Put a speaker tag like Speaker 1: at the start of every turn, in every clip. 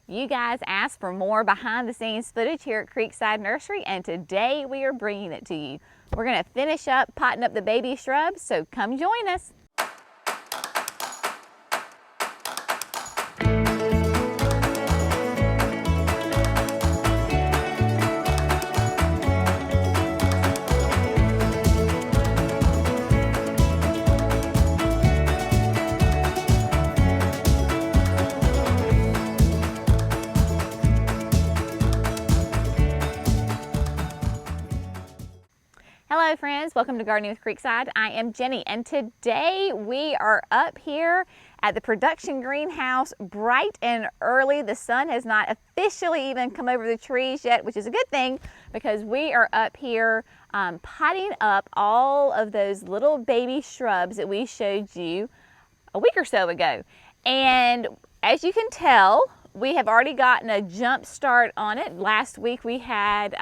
Speaker 1: You guys asked for more behind the scenes footage here at Creekside Nursery, and today we are bringing it to you. We're gonna finish up potting up the baby shrubs, so come join us. Hello friends, welcome to Gardening with Creekside. I am Jenny, and today we are up here at the production greenhouse bright and early. The sun has not officially even come over the trees yet, which is a good thing because we are up here potting up all of those little baby shrubs that we showed you a week or so ago. And as you can tell, we have already gotten a jump start on it. Last week we had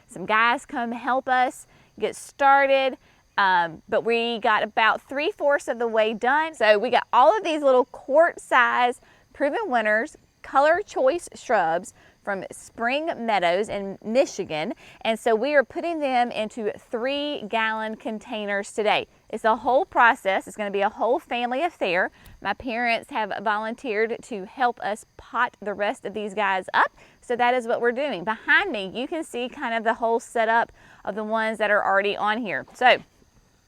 Speaker 1: some guys come help us get started, but we got about 3/4 of the way done. So we got all of these little quart size proven winners color choice shrubs from Spring Meadows in Michigan, and so we are putting them into 3-gallon containers today. It's a whole process. It's going to be a whole family affair. My parents have volunteered to help us pot the rest of these guys up, so that is what we're doing. Behind me you can see kind of the whole setup of the ones that are already on here. So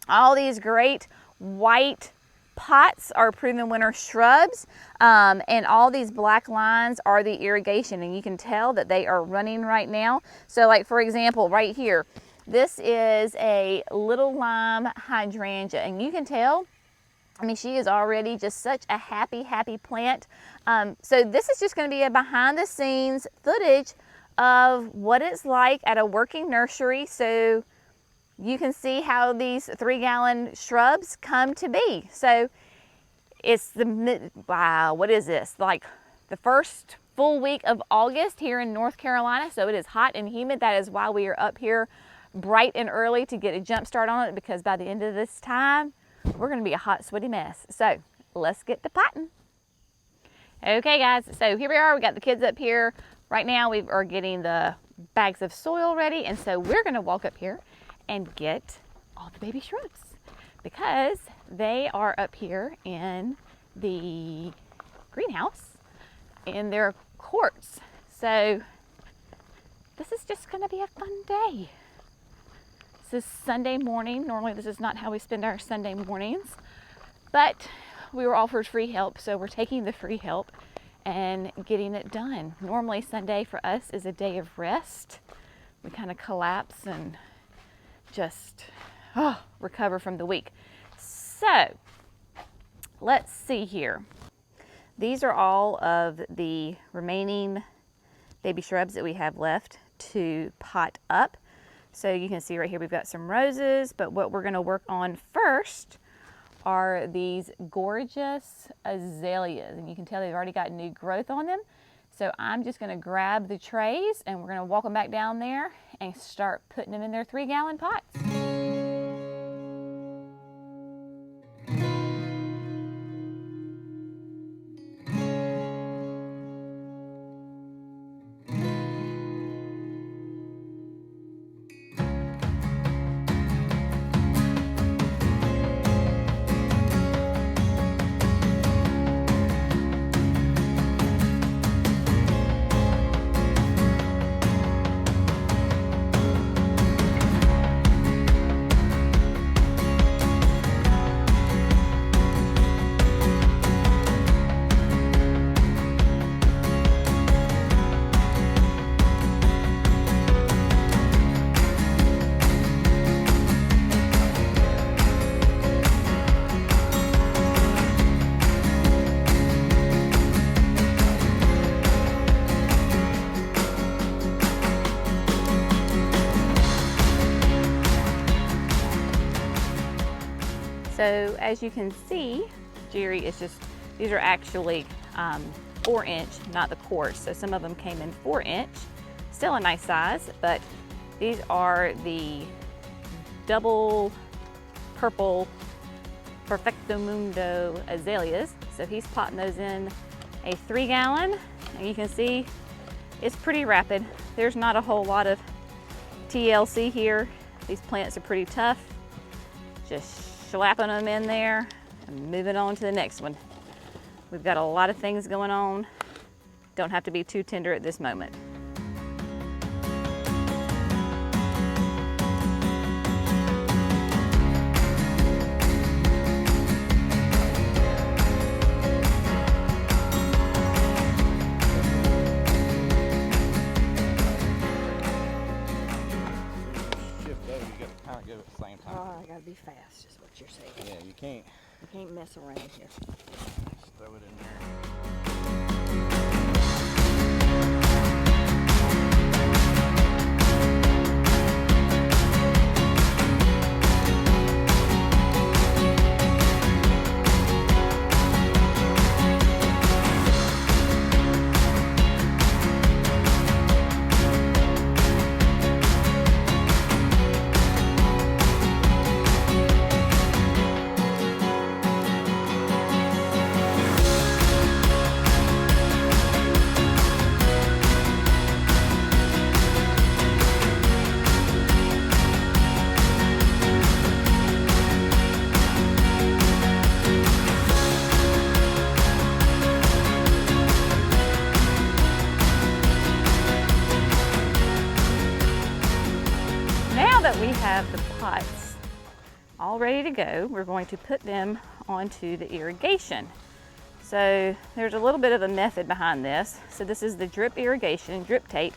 Speaker 1: all these great white pots are proven winner shrubs, and all these black lines are the irrigation, and you can tell that they are running right now. So like for example right here, this is a little lime hydrangea, and you can tell, I mean, she is already just such a happy plant. So this is just going to be a behind the scenes footage of what it's like at a working nursery, so you can see how these 3-gallon shrubs come to be. So it's wow, what is this? Like the first full week of August here in North Carolina. So it is hot and humid. That is why we are up here bright and early to get a jump start on it, because by the end of this time, we're gonna be a hot, sweaty mess. So let's get to potting. Okay guys, so here we are. We got the kids up here. Right now we are getting the bags of soil ready, and so we're gonna walk up here and get all the baby shrubs because they are up here in the greenhouse in their quarts. So this is just gonna be a fun day. This is Sunday morning. Normally this is not how we spend our Sunday mornings, but we were offered free help, so we're taking the free help and getting it done. Normally Sunday for us is a day of rest. We kind of collapse and just recover from the week. So let's see here. These are all of the remaining baby shrubs that we have left to pot up. So you can see right here we've got some roses, but what we're going to work on first are these gorgeous azaleas, and you can tell they've already got new growth on them. So I'm just going to grab the trays and we're going to walk them back down there and start putting them in their 3-gallon pots. So as you can see, Jerry is just, these are actually 4-inch, not the quarts. So some of them came in 4-inch, still a nice size, but these are the double purple Perfecto Mundo azaleas. So he's potting those in a 3-gallon, And you can see it's pretty rapid. There's not a whole lot of TLC here. These plants are pretty tough. Just slapping them in there and moving on to the next one. We've got a lot of things going on. Don't have to be too tender at this moment.
Speaker 2: Be fast is what you're saying.
Speaker 3: Yeah, you can't
Speaker 2: mess around here.
Speaker 3: just throw it in there.
Speaker 1: We have the pots all ready to go. We're going to put them onto the irrigation. So there's a little bit of a method behind this. So this is the drip irrigation, drip tape,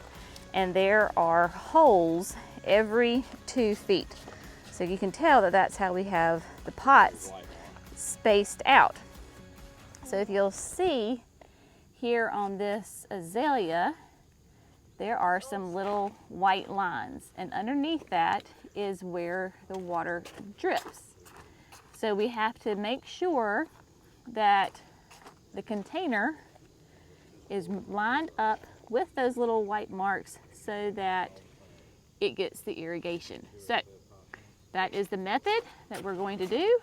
Speaker 1: and there are holes every 2 feet. So you can tell that that's how we have the pots spaced out. So if you'll see here on this azalea, there are some little white lines, and underneath that is where the water drips. So we have to make sure that the container is lined up with those little white marks so that it gets the irrigation. So that is the method that we're going to do,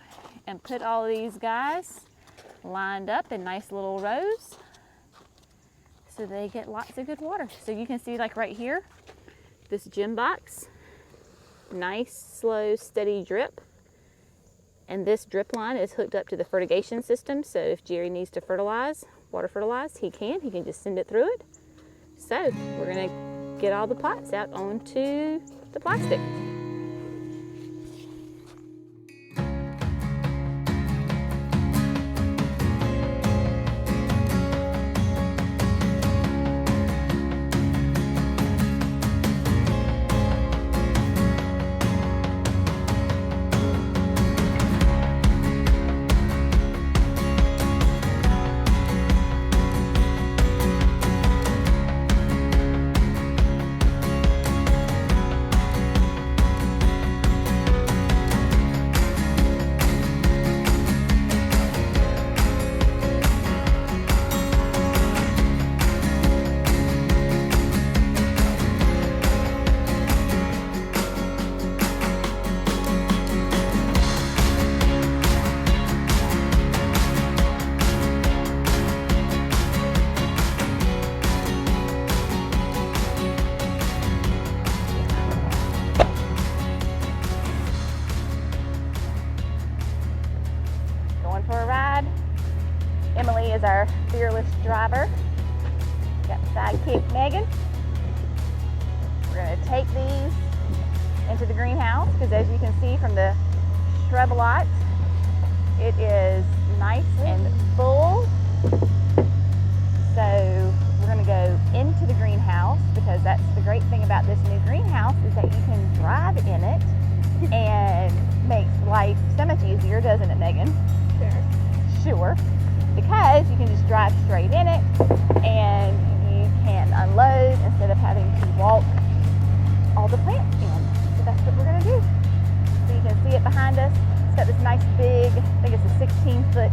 Speaker 1: and put all these guys lined up in nice little rows so they get lots of good water. So you can see, like right here, this gem box, nice, slow, steady drip. And this drip line is hooked up to the fertigation system. So if Jerry needs to fertilize, water fertilize, he can just send it through it. So we're gonna get all the pots out onto the plastic. Emily is our fearless driver. Got sidekick Megan. We're going to take these into the greenhouse because, as you can see from the shrub lot, it is nice and full. So we're going to go into the greenhouse because that's the great thing about this new greenhouse is that you can drive in it and makes life so much easier, doesn't it, Megan? Sure. Because you can just drive straight in it and you can unload instead of having to walk all the plants in. So that's what we're going to do. So you can see it behind us. It's got this nice big, I think it's a 16-foot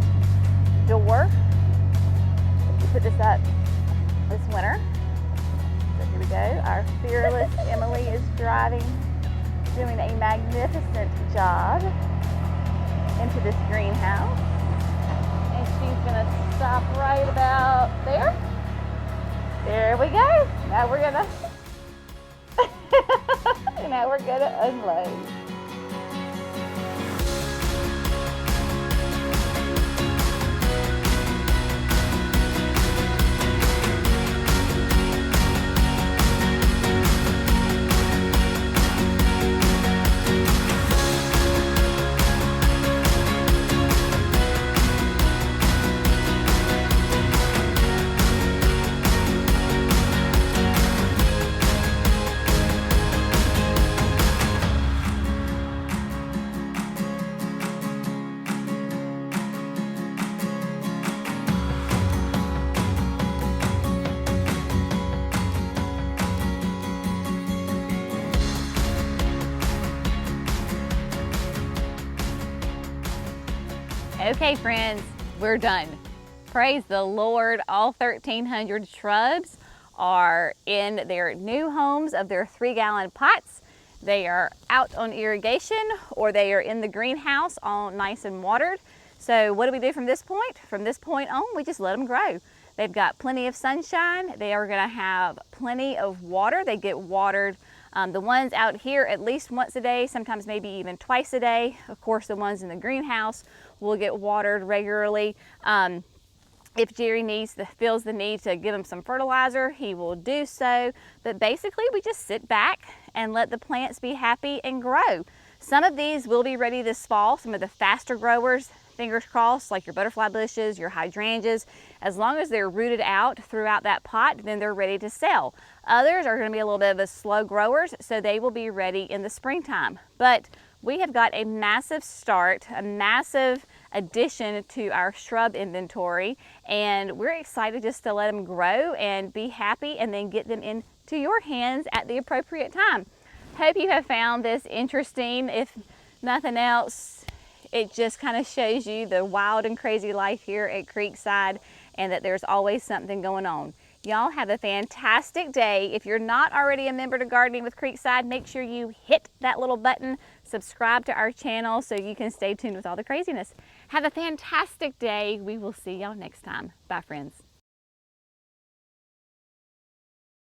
Speaker 1: door. We put this up this winter. So here we go. Our fearless Emily is driving, doing a magnificent job into this greenhouse. She's going to stop right about there. There we go. Now we're gonna now we're gonna unload. Okay, friends, we're done. Praise the Lord. All 1,300 shrubs are in their new homes of their 3-gallon pots. They are out on irrigation, or they are in the greenhouse all nice and watered. So what do we do from this point? From this point on, we just let them grow. They've got plenty of sunshine. They are gonna have plenty of water. They get watered. The ones out here at least once a day, sometimes maybe even twice a day. Of course, the ones in the greenhouse will get watered regularly. If Jerry feels the need to give them some fertilizer, he will do so. But basically, we just sit back and let the plants be happy and grow. Some of these will be ready this fall. Some of the faster growers, fingers crossed, like your butterfly bushes, your hydrangeas, as long as they're rooted out throughout that pot, then they're ready to sell. Others are going to be a little bit of a slow growers, so they will be ready in the springtime. But we have got a massive start, a massive addition to our shrub inventory, and we're excited just to let them grow and be happy and then get them into your hands at the appropriate time. Hope you have found this interesting. If nothing else, it just kind of shows you the wild and crazy life here at Creekside, and that there's always something going on. Y'all have a fantastic day. If you're not already a member to Gardening with Creekside, make sure you hit that little button, subscribe to our channel so you can stay tuned with all the craziness. Have a fantastic day. We will see y'all next time. Bye, friends.